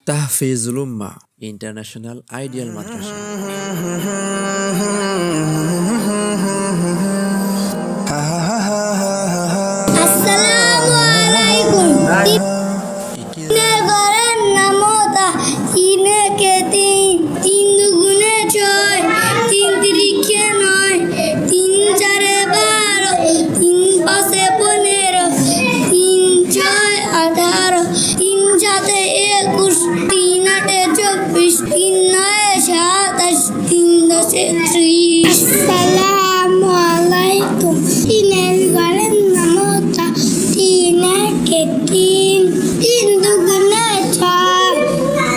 তাহফিজুল উম্মাহ international ideal মাদ্রাসা। আসসালামু আলাইকুম। তিনের ঘরের নামতা তিনে কে তিন, তিন দুগুণে ছয়, তিন তিরিখে নয়, তিন চারে 12, তিন পাঁচে 15, তিন ছয় 18, তিন সাতে 21, তিন আটে 24, তিন নয়ে 27, তিন দশে 30। আসসালামু আলাইকুম। তিনের ঘরের নামতা তিনে কে তিন, তিন দুগুণে ছয়,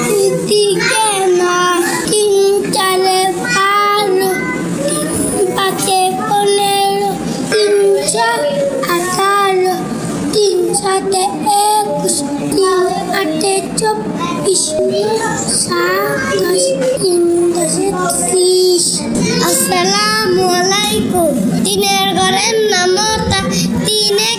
তিন তিরিখে নয়, তিন চারে 12, তিন পাঁচে 15, তিন ছয় 18, তিন সাতে 21, তিন আটে 24, 27, তিন দশে 30। আসসালামু আলাইকুম। তিনের ঘরের নামতা তিনে